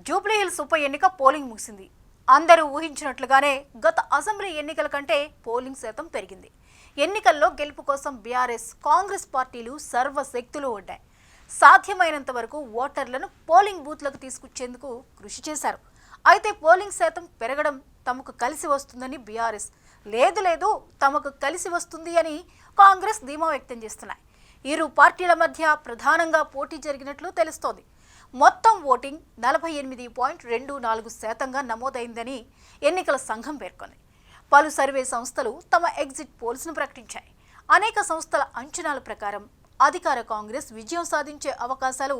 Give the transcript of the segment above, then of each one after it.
జూబ్లీహిల్స్ ఉప ఎన్నిక పోలింగ్ ముగిసింది. అందరూ ఊహించినట్లుగానే గత అసెంబ్లీ ఎన్నికల కంటే పోలింగ్ శాతం పెరిగింది. ఎన్నికల్లో గెలుపు కోసం బీఆర్ఎస్, కాంగ్రెస్ పార్టీలు సర్వశక్తులు ఒడ్డాయి. సాధ్యమైనంత వరకు ఓటర్లను పోలింగ్ బూత్లకు తీసుకొచ్చేందుకు కృషి చేశారు. అయితే పోలింగ్ శాతం పెరగడం తమకు కలిసి వస్తుందని బీఆర్ఎస్, లేదు తమకు కలిసి వస్తుంది అని కాంగ్రెస్ ధీమా వ్యక్తం చేస్తున్నాయి. ఇరు పార్టీల మధ్య ప్రధానంగా పోటీ జరిగినట్లు తెలుస్తోంది. మొత్తం ఓటింగ్ 48.24% నమోదైందని ఎన్నికల సంఘం పేర్కొంది. పలు సర్వే సంస్థలు తమ ఎగ్జిట్ పోల్స్ను ప్రకటించాయి. అనేక సంస్థల అంచనాల ప్రకారం అధికార కాంగ్రెస్ విజయం సాధించే అవకాశాలు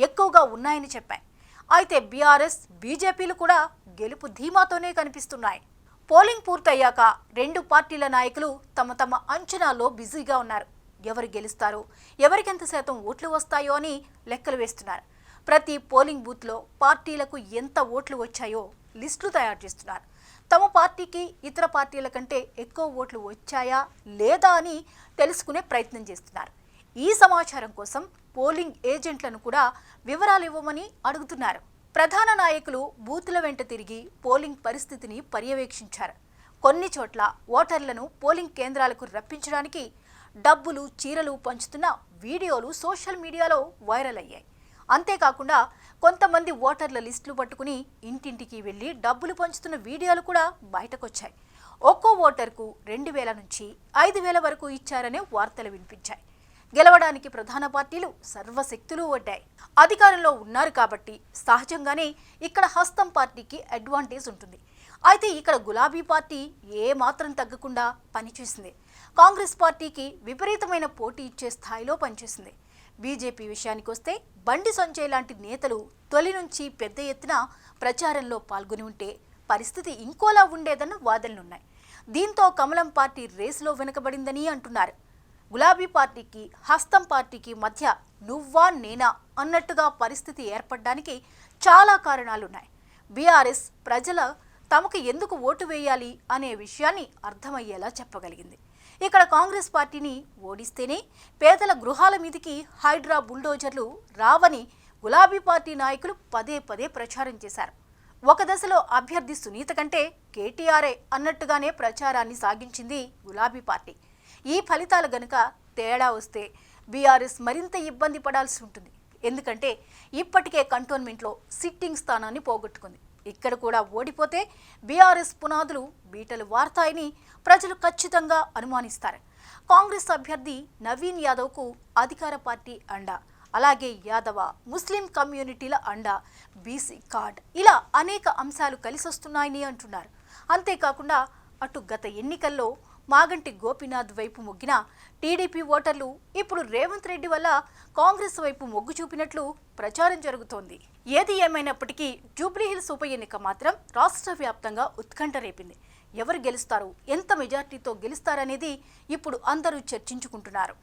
ఎక్కువగా ఉన్నాయని చెప్పాయి. అయితే బీఆర్ఎస్, బీజేపీలు కూడా గెలుపు ధీమాతోనే కనిపిస్తున్నాయి. పోలింగ్ పూర్తయ్యాక రెండు పార్టీల నాయకులు తమ అంచనాల్లో బిజీగా ఉన్నారు. ఎవరు గెలుస్తారో, ఎవరికెంత శాతం ఓట్లు వస్తాయో అని లెక్కలు వేస్తున్నారు. ప్రతి పోలింగ్ బూత్లో పార్టీలకు ఎంత ఓట్లు వచ్చాయో లిస్టులు తయారు చేస్తున్నారు. తమ పార్టీకి ఇతర పార్టీల కంటే ఎక్కువ ఓట్లు వచ్చాయా లేదా అని తెలుసుకునే ప్రయత్నం చేస్తున్నారు. ఈ సమాచారం కోసం పోలింగ్ ఏజెంట్లను కూడా వివరాలు ఇవ్వమని అడుగుతున్నారు. ప్రధాన నాయకులు బూతుల వెంట తిరిగి పోలింగ్ పరిస్థితిని పర్యవేక్షించారు. కొన్ని చోట్ల ఓటర్లను పోలింగ్ కేంద్రాలకు రప్పించడానికి డబ్బులు, చీరలు పంచుతున్న వీడియోలు సోషల్ మీడియాలో వైరల్ అయ్యాయి. అంతేకాకుండా కొంతమంది ఓటర్ల లిస్టులు పట్టుకుని ఇంటింటికి వెళ్లి డబ్బులు పంచుతున్న వీడియోలు కూడా బయటకొచ్చాయి. ఒక్కో ఓటర్కు 2000 నుంచి 5000 వరకు ఇచ్చారనే వార్తలు వినిపించాయి. గెలవడానికి ప్రధాన పార్టీలు సర్వశక్తులు ఒడ్డాయి. అధికారంలో ఉన్నారు కాబట్టి సహజంగానే ఇక్కడ హస్తం పార్టీకి అడ్వాంటేజ్ ఉంటుంది. అయితే ఇక్కడ గులాబీ పార్టీ ఏ మాత్రం తగ్గకుండా పనిచేసింది. కాంగ్రెస్ పార్టీకి విపరీతమైన పోటీ ఇచ్చే స్థాయిలో పనిచేసింది. బీజేపీ విషయానికి వస్తే బండి సంజయ్ లాంటి నేతలు తొలి నుంచి పెద్ద ఎత్తున ప్రచారంలో పాల్గొని ఉంటే పరిస్థితి ఇంకోలా ఉండేదన్న వాదనలున్నాయి. దీంతో కమలం పార్టీ రేసులో వెనుకబడిందని అంటున్నారు. గులాబీ పార్టీకి, హస్తం పార్టీకి మధ్య నువ్వా నేనా అన్నట్టుగా పరిస్థితి ఏర్పడడానికి చాలా కారణాలున్నాయి. బీఆర్ఎస్ ప్రజల తమకు ఎందుకు ఓటు వేయాలి అనే విషయాన్ని అర్థమయ్యేలా చెప్పగలిగింది. ఇక్కడ కాంగ్రెస్ పార్టీని ఓడిస్తేనే పేదల గృహాల మీదికి హైడ్రా బుల్డోజర్లు రావని గులాబీ పార్టీ నాయకులు పదే ప్రచారం చేశారు. ఒక దశలో అభ్యర్థి సునీత కంటే కేటీఆర్ఏ అన్నట్టుగానే ప్రచారాన్ని సాగించింది గులాబీ పార్టీ. ఈ ఫలితాలు గనుక తేడా వస్తే బీఆర్ఎస్ మరింత ఇబ్బంది పడాల్సి ఉంటుంది. ఎందుకంటే ఇప్పటికే కంటోన్మెంట్లో సిట్టింగ్ స్థానాన్ని పోగొట్టుకుంది. ఇక్కడ కూడా ఓడిపోతే బీఆర్ఎస్ పునాదులు బీటలు వార్తాయని ప్రజలు ఖచ్చితంగా అనుమానిస్తారు. కాంగ్రెస్ అభ్యర్థి నవీన్ యాదవ్కు అధికార పార్టీ అండ, అలాగే యాదవ, ముస్లిం కమ్యూనిటీల అండ, బీసీ కార్డ్, ఇలా అనేక అంశాలు కలిసొస్తున్నాయని అంటున్నారు. అంతేకాకుండా అటు గత ఎన్నికల్లో మాగంటి గోపీనాథ్ వైపు మొగ్గిన టీడీపీ ఓటర్లు ఇప్పుడు రేవంత్ రెడ్డి వల్ల కాంగ్రెస్ వైపు మొగ్గు చూపినట్లు ప్రచారం జరుగుతోంది. ఏది ఏమైనప్పటికీ జూబ్లీహిల్స్ ఉప ఎన్నిక మాత్రం రాష్ట్ర వ్యాప్తంగా ఉత్కంఠ రేపింది. ఎవరు గెలుస్తారు, ఎంత మెజార్టీతో గెలుస్తారనేది ఇప్పుడు అందరూ చర్చించుకుంటున్నారు.